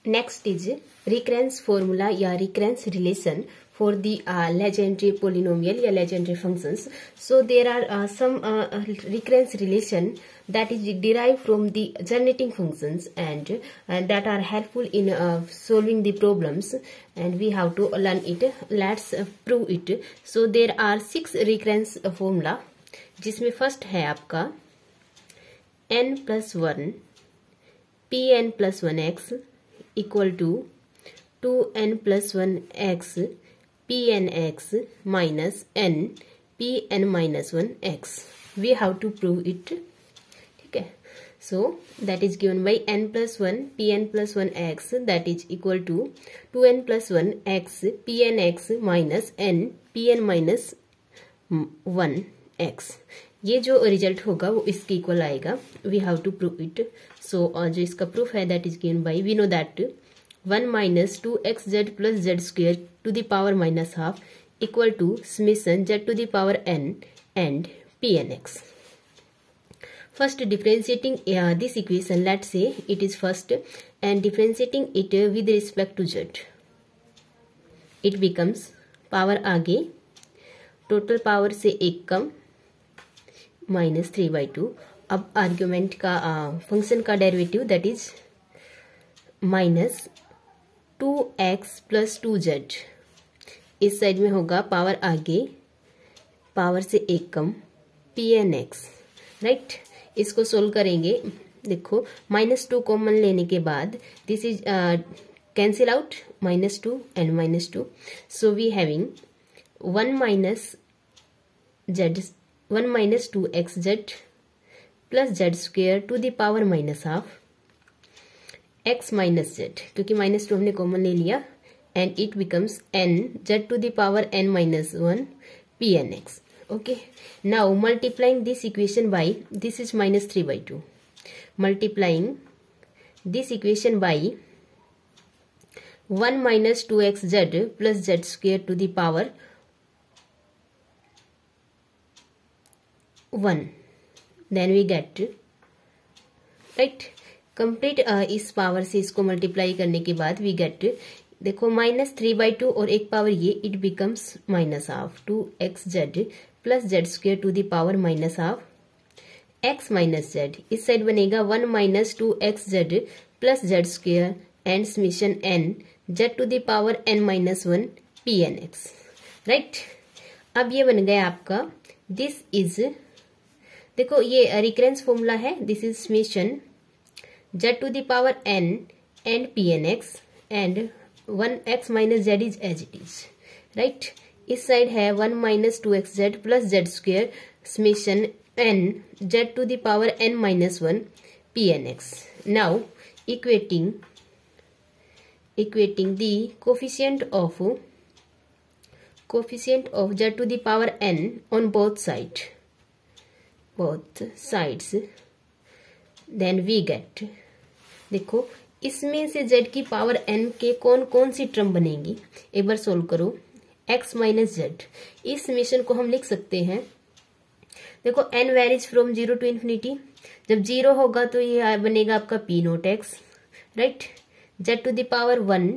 Next is recurrence formula या recurrence relation for the legendary polynomial या legendary functions. So there are some recurrence relation that is derived from the generating functions and that are helpful in solving the problems, and we have to learn it. Let's prove it. So there are 6 recurrence formula, जिसमें first है आपका n plus 1 pn plus 1x equal to 2n plus 1x pnx minus n pn minus 1x. We have to prove it. ठीक है. So that is given by n plus 1 pn plus 1x that is equal to 2n plus 1x pnx minus n pn minus 1x. ये जो result होगा वो इसके equal आएगा. We have to prove it. So जो इसका proof है that is given by, we know that 1 minus 2xz plus Z square to the power minus half equal to summation z to the power n and pnx. First differentiating this equation, let's say it is first, and differentiating it with respect to z, it becomes power आगे total power से एक कम minus 3/2. अब argument का function का derivative that is minus 2x plus 2z. इस side में होगा power आगे पावर से एक कम pnx. राइट. इसको सोल्व करेंगे. देखो -2 कॉमन लेने के बाद this is cancel out -2 and -2. So we having 1 minus 2xz plus Z square to the power minus half x minus z, क्योंकि -2 हमने कॉमन ले लिया, and it becomes n z to the power n minus 1 pnx. Okay, now multiplying this equation by, this is minus 3/2, multiplying this equation by 1 minus 2xz plus z square to the power 1, then we get right complete. इस power से इसको multiply करने के बाद we get, देखो -3/2 और एक power ये, it becomes minus half 2xz plus Z square to the power minus half x minus z. इस साइड बनेगा 1 minus 2xz plus Z square and summation n z to the power n minus 1 pnx. Right. अब ये बन गया आपका, this is, देखो ये recurrence formula है, this is summation z to the power n and pnx and 1x minus z is as it is. Right. इस side है 1 minus 2xz plus Z square summation n z to the power n minus 1 pnx. Now equating the coefficient of z to the power n on both sides, then we get, देखो इसमें से z की power n के कौन कौन सी term बनेगी, एक बार सोल्व करो. x माइनस जेड, इस समेशन को हम लिख सकते हैं, देखो n varies from 0 to infinity. जब 0 होगा तो ये बनेगा आपका p naught x. Right. z to the power 1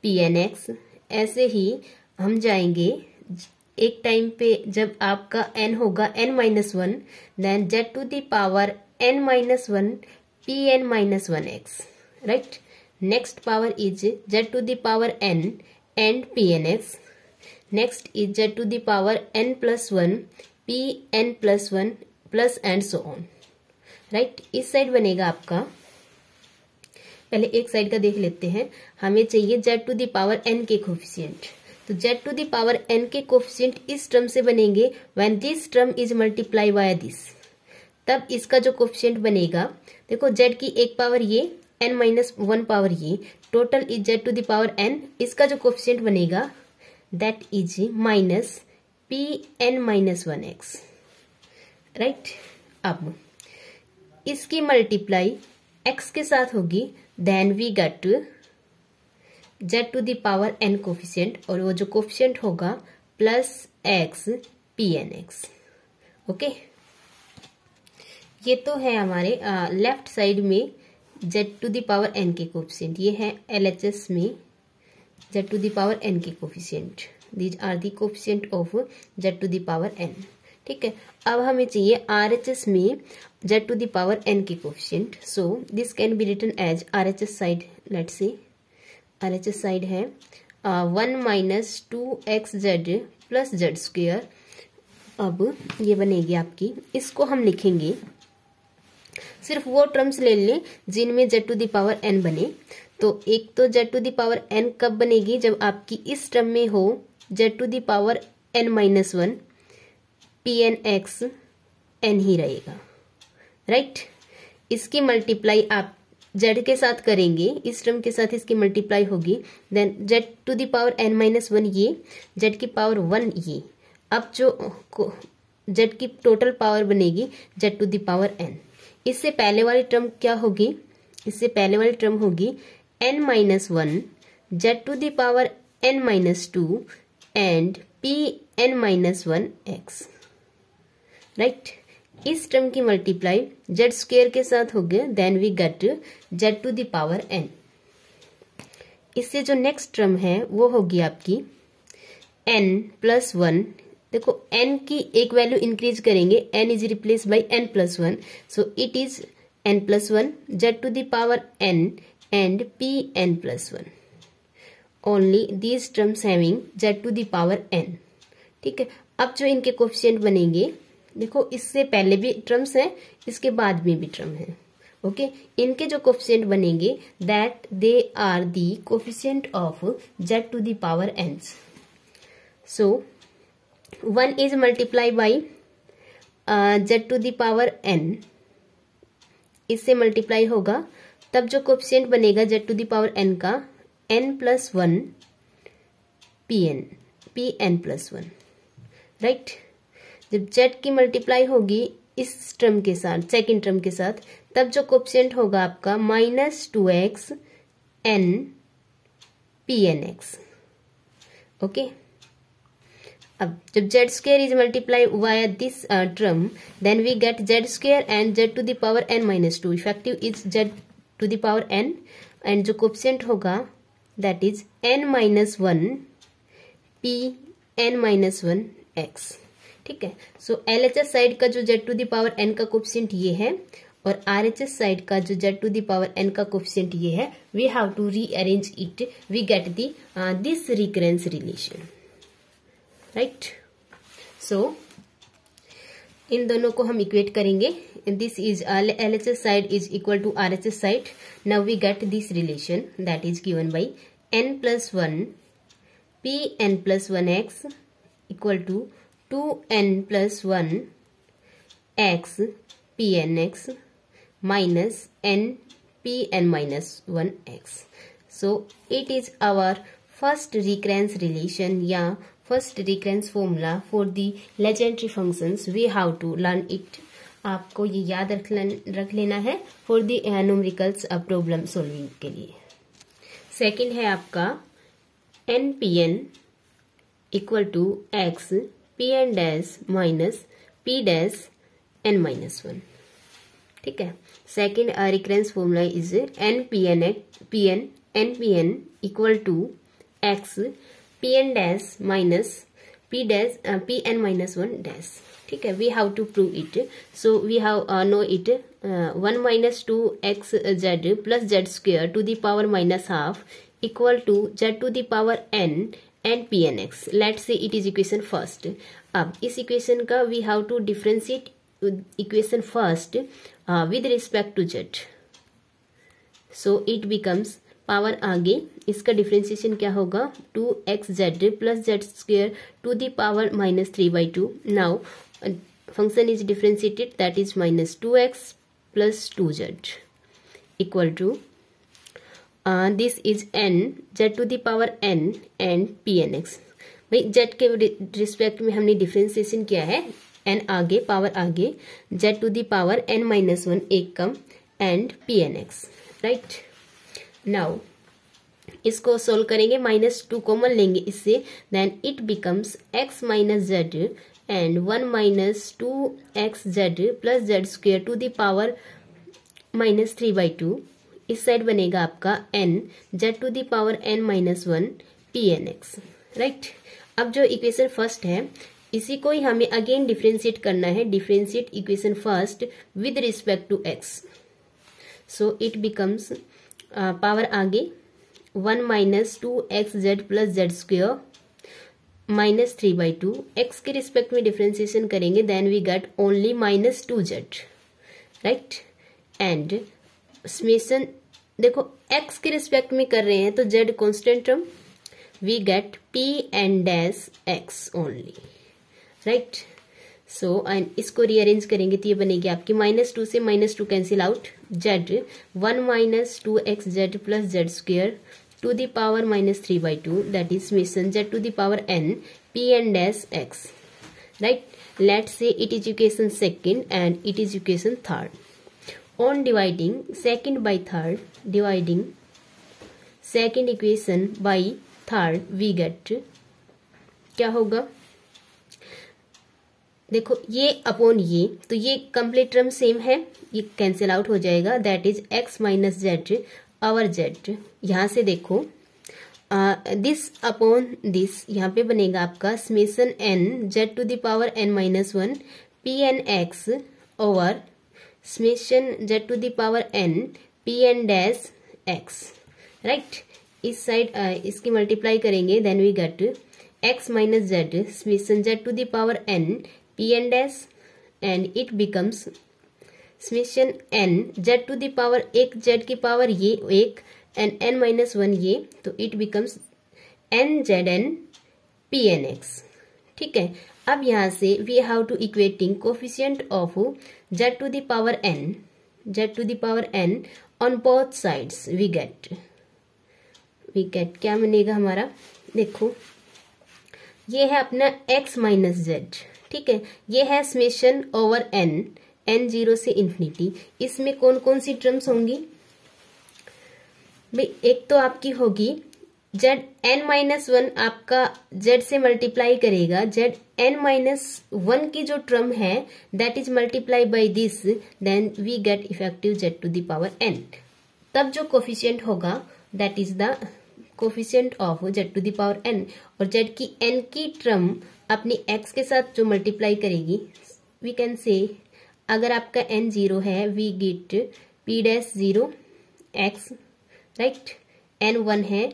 pnx. ऐसे ही हम जाएंगे एक टाइम पे जब आपका n होगा n minus 1, then z to the power n minus 1 pn minus 1x. Right. Next power is z to the power n and pnx. Next is z to the power n plus 1 pn plus 1 plus and so on. Right. इस side बनेगा आपका, पहले एक side का देख लेते हैं. हमें चाहिए z to the power n के कोफिशिएंट. तो z to the power n के कोफिशिएंट इस टर्म से बनेंगे when this term is multiply by this. तब इसका जो कोफिशिएंट बनेगा, देखो z की एक पावर ये, n माइनस 1 पावर ये, total is z to the power n. इसका जो कोफिशिएंट बनेगा that is minus pn minus 1x. Right. अब इसकी मल्टीप्लाई x के साथ होगी, then we get z to the power n coefficient, और वो जो कोफिशिएंट होगा प्लस x pnx. ओके. ये तो है हमारे लेफ्ट साइड में Z to the power N के कोफिशिएंट, ये है LHS में Z to the power N के coefficient, these are the coefficient of Z to the power N. ठीक है, अब हमें चाहिए RHS में Z to the power N के coefficient. So this can be written as RHS side, let's say RHS side है 1 minus 2xz plus Z square. अब ये बनेगी आपकी, इसको हम लिखेंगे, सिर्फ वो टर्म्स ले लें जिनमें z to the power n बने। तो एक तो z to the power n कब बनेगी, जब आपकी इस टर्म में हो z to the power n minus 1 PN(x) n ही रहेगा, राइट। इसकी मल्टीप्लाई आप जेड के साथ करेंगे, इस टर्म के साथ इसकी मल्टीप्लाई होगी, then z to the power n minus 1 ये, जेड की पावर 1 ये। अब जो जेड की टोटल पावर बनेगी Z to the power N. इससे पहले वाली टर्म क्या होगी, इससे पहले वाली टर्म होगी n minus 1 z to the power n minus 2 and Pn minus 1 x, right. इस टर्म की मल्टीप्लाई जेड स्क्वेयर के साथ हो गया, then we get z to the power n। इससे जो नेक्स्ट टर्म है वो होगी आपकी n प्लस 1। देखो n की एक वैल्यू इंक्रीज करेंगे, n is replace by n plus 1, so it is n plus 1 z to the power n and Pn plus 1, only these terms having z to the power n। ठीक है, अब जो इनके coefficient बनेंगे, देखो इससे पहले भी टर्म्स हैं, इसके बाद में भी टर्म है, ओके। इनके जो कोफिशिएंट बनेंगे that they are the coefficient of Z to the power n। So 1 is multiply by z to the power n, इससे मल्टीप्लाई होगा, तब जो कोफिशिएंट बनेगा z to the power n का n plus 1 Pn plus 1, right. जब z की multiply होगी इस टर्म के साथ, सेकेंड टर्म के साथ, तब जो कोफिशिएंट होगा आपका minus 2x n Pnx, okay. अब जब z square is multiply via this term, then we get z square and z to the power n minus 2, effective is z to the power n, and जो coefficient होगा that is n minus 1 Pn minus 1 x। ठीक है, so LHS side का जो z to the power n का coefficient ये है, और RHS साइड का जो z to the power n का कोफिशिएंट ये है। We have to rearrange it, we get the this recurrence relation, right. So इन दोनों को हम इक्वेट करेंगे, this is LHS side is equal to RHS side. Now we get this relation that is given by n plus 1 Pn plus 1 x equal to 2n plus 1 x Pnx minus n Pn minus 1 x. So it is our first recurrence relation या first recurrence formula for the legendary functions. We have to learn it. आपको ये याद रख लेना है for the numericals problem solving के लिए। Second है आपका nPn equal to x Pn dash minus P dash n minus 1। ठीक है, second recurrence formula is nPn equal to x Pn dash minus P dash Pn minus 1 dash. ठीक है, we have to prove it, so we have know it 1 minus 2xz plus Z square to the power minus half equal to z to the power n and Pnx। Let's say it is equation first. अब इस equation का we have to differentiate equation first with respect to z, so it becomes power आगे इसका differentiation क्या होगा 2xz plus Z square to the power minus 3/2। Now function is differentiated that is minus 2x plus 2z equal to this is n z to the power n and Pnx। भाई z के respect में हमने differentiation किया है, n आगे power आगे z to the power n minus 1 एक कम एंड Pnx, राइट। नाउ इसको सोल्व करेंगे, माइनस 2 कॉमन लेंगे इससे, then it becomes x minus z and 1 minus 2xz plus Z square to the power minus 3/2 इस side बनेगा आपका n z to the power n minus 1 pnx, right. अब जो equation first है इसी को ही हमें अगेन डिफ्रेंशिएट करना है, differentiate equation first with respect to x, so it becomes power आगे 1 minus 2xz plus Z square minus 3/2, x के रिस्पेक्ट में डिफ्रेंसिएशन करेंगे then we get only minus 2z, right. And summation देखो x के respect में कर रहे हैं तो z constant term, we get p and dash x only, right. So and इसको रीअरेंज करेंगे तो ये बनेगी आपकी -2 से -2 cancel out, z 1 minus 2xz plus Z square to the power -3/2, that is summation z to the power n p and dash x, right. Let's say it is equation second and it is equation third. On dividing second by third, dividing second equation by third, we get क्या होगा, देखो ये upon ये, तो ये complete term same है, ये cancel out हो जाएगा, that is x minus z over z. यहाँ से देखो दिस अपॉन दिस, यहाँ पे बनेगा आपका summation n z to the power n minus 1 p n x over summation z to the power n p n dash x, right. इस side इसकी multiply करेंगे then we get x minus z summation z to the power n p n dash and it becomes summation n z to the power एक z की power ये एक and n minus 1 ये, तो it becomes n z n p n x. ठीक है. अब यहां से we have to equating coefficient of z to the power n on both sides we get क्या बनेगा हमारा, देखो ये है अपना x माइनस जेड. ठीक है. ये है समेशन ओवर n 0 से इन्फिनिटी. इसमें कौन कौन सी टर्म्स होंगी भाई, एक तो आपकी होगी जेड n माइनस 1 आपका z से मल्टीप्लाई करेगा, जेड n माइनस 1 की जो टर्म है that is multiply by this, then we get effective z to the power n. तब जो कोफिशिएंट होगा that is the coefficient of z to the power n, और z की n की term अपनी x के साथ जो मल्टीप्लाई करेगी, वी कैन से अगर आपका n 0 है we get p dash 0 x, right. n 1 है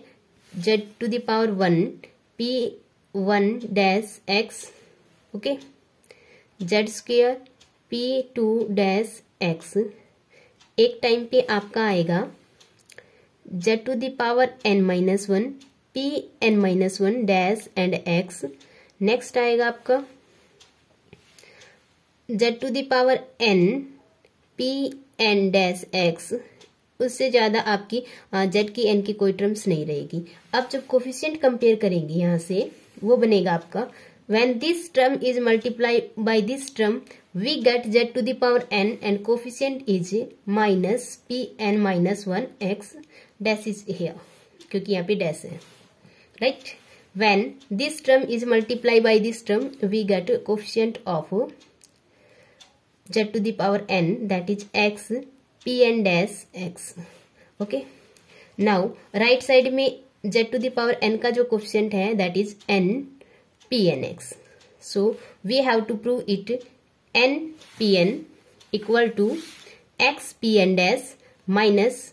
z to the power 1 p 1 dash x, okay. z square p 2 dash x. एक टाइम पे आपका आएगा z to the power n minus 1 p n minus 1 dash and x. Next आएगा आपका z to the power n p n dash x. उससे ज्यादा आपकी z की n की कोई टर्म्स नहीं रहेगी. अब जब कोफिशिएंट कंपेयर करेंगे यहाँ से वो बनेगा आपका when this term is multiply by this term we get z to the power n and coefficient is minus p n minus 1 x dash is here, क्योंकि यहाँ पे डैश है, right. When this term is multiply by this term we get coefficient of z to the power n that is x p n dash x, okay. Now right side में z to the power n का जो coefficient है that is n p n x. So we have to prove it n p n equal to x p n dash minus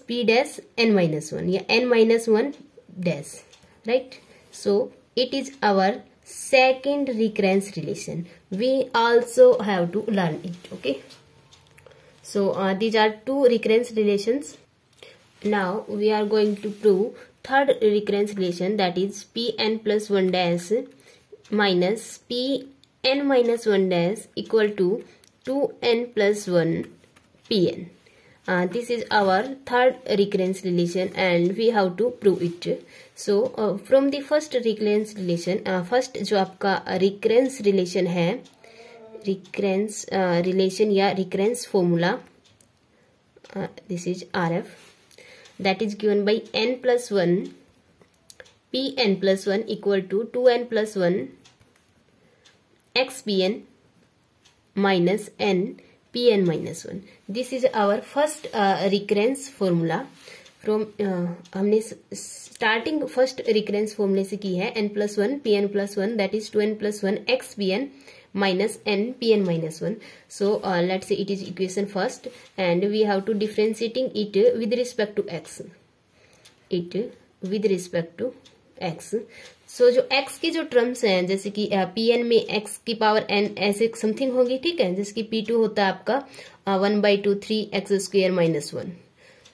p dash n minus 1 या n minus 1 dash, right. So it is our second recurrence relation. We also have to learn it, okay. So these are two recurrence relations. Now we are going to prove third recurrence relation, that is pn plus 1 dash minus pn minus 1 dash equal to 2n plus 1 pn. This is our third recurrence relation and we have to prove it. So from the first recurrence relation, first जो आपका recurrence relation है, recurrence relation या recurrence formula, this is RF, that is given by n plus 1 pn plus 1 equal to 2n plus 1 xpn minus n Pn minus 1. This is our first recurrence formula from हमने starting first recurrence फॉर्मूले से की है n+1 Pn plus 1 that is 2n+1 x Pn minus n Pn minus 1. So let's say it is equation first and we have to differentiating it with respect to x. It with respect to x. So जो x की जो terms हैं जैसे कि Pn में x की power n ऐसे something होगी, ठीक है, जैसे कि P2 होता है आपका 1/2 3x² minus 1.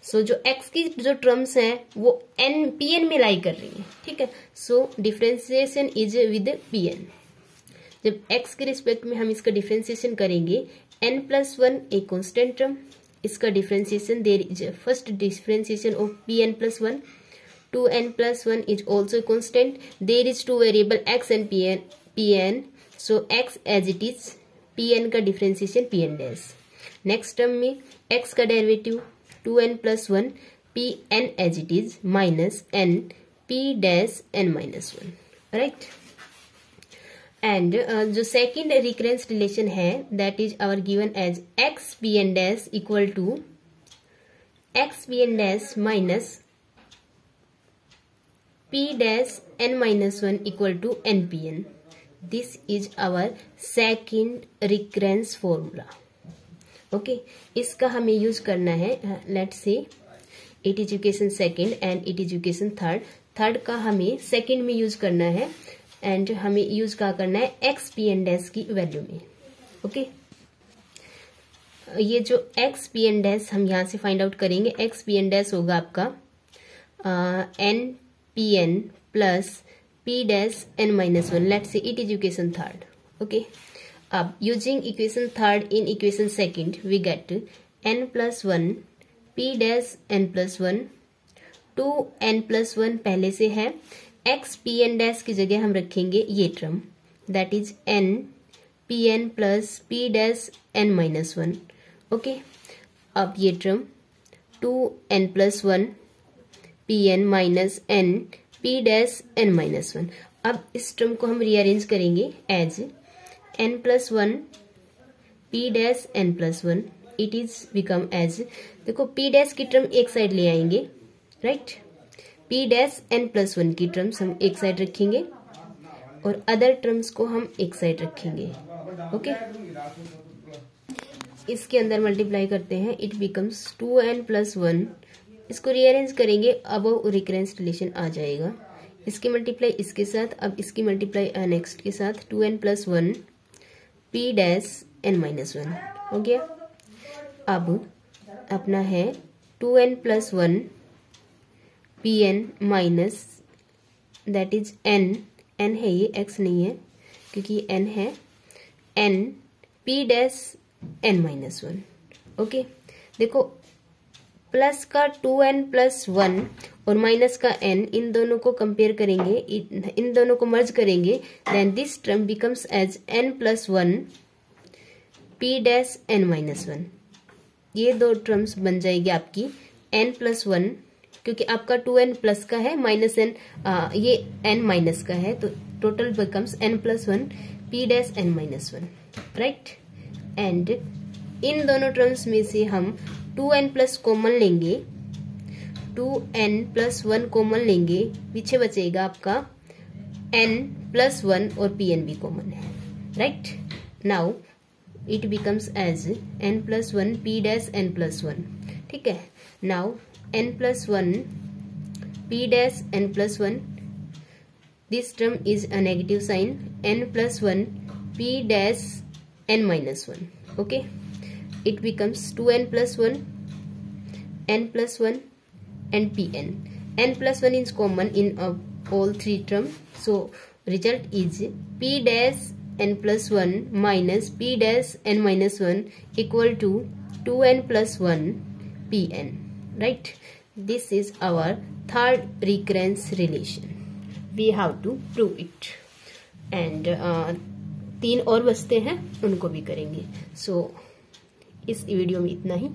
सो जो x की जो टर्म्स हैं वो n Pn में लाई कर रही है, ठीक है. So differentiation is with Pn. जब x के रिस्पेक्ट में हम इसका डिफरेंशिएशन करेंगे, n+1 एक कांस्टेंट टर्म, इसका differentiation there is first differentiation of Pn+1. 2n+1 is also constant. There is two variable x and Pn. So x as it is, Pn का differentiation Pn dash. Next term में x का derivative 2n+1 Pn as it is minus n P dash n minus 1, right? And जो second recurrence relation है that is our given as x Pn dash equal to x Pn dash minus P dash n minus 1 equal to nPn. This is our second recurrence formula. Okay, इसका हमें use करना है. Let's say it is equation second and it is equation third का हमें second में use करना है and हमें यूज क्या करना है एक्स Pn डैश की वैल्यू में. ओके, ये जो एक्स Pn डैश हम यहाँ से फाइंड आउट करेंगे. एक्स Pn डैश होगा आपका n Pn plus P dash n minus 1. Let's say it is equation third. Okay, अब using equation third in equation second we get n+1 P dash n+1 2n+1 पहले से है. x Pn dash की जगह हम रखेंगे ये term that is n Pn plus P dash n minus 1. Okay, अब ये term 2n+1 Pn minus n P dash n minus 1. अब इस टर्म को हम रीअरेंज करेंगे as n+1 P dash n+1. It is become as, देखो P dash की term एक साइड ले आएंगे, राइट. P डैश n+1 की टर्म्स हम एक साइड रखेंगे और अदर टर्म्स को हम एक साइड रखेंगे. ओके, इसके अंदर मल्टीप्लाई करते हैं, इट बिकम्स 2n+1. इसको रीअरेंज करेंगे, अब रिकरेंस रिलेशन आ जाएगा. इसकी मल्टीप्लाई इसके साथ, अब इसकी मल्टीप्लाई नेक्स्ट के साथ 2n+1 P dash n minus 1 हो गया. अब अपना है 2n+1 Pn minus that is n है, ये x नहीं है क्योंकि n है, n P dash n minus 1. Okay, देखो प्लस का 2n+1 और माइनस का n, इन दोनों को कंपेयर करेंगे, इन दोनों को मर्ज करेंगे, then this term becomes as n+1 P dash n minus 1. ये दो टर्म्स बन जाएगी आपकी n+1, क्योंकि आपका 2n प्लस का है माइनस n, ये n माइनस का है, तो total becomes n+1 P dash n minus 1, right. And in दोनों टर्म्स में से हम 2n प्लस कॉमन लेंगे, 2n+1 कॉमन लेंगे, पीछे बचेगा आपका n+1 और Pn भी कॉमन है, right. Now it becomes as n+1 P dash n+1. ठीक है, now n+1 P dash n+1, this term is a negative sign, n+1 P dash n minus 1. Okay, it becomes 2n+1 n+1 and Pn. n+1 is common in all three terms, so result is P dash n+1 minus P dash n minus 1 equal to 2n+1 Pn, right. This is our third recurrence relation. We have to prove it. And 3 और बचते हैं, उनको भी करेंगे. So इस video में इतना ही.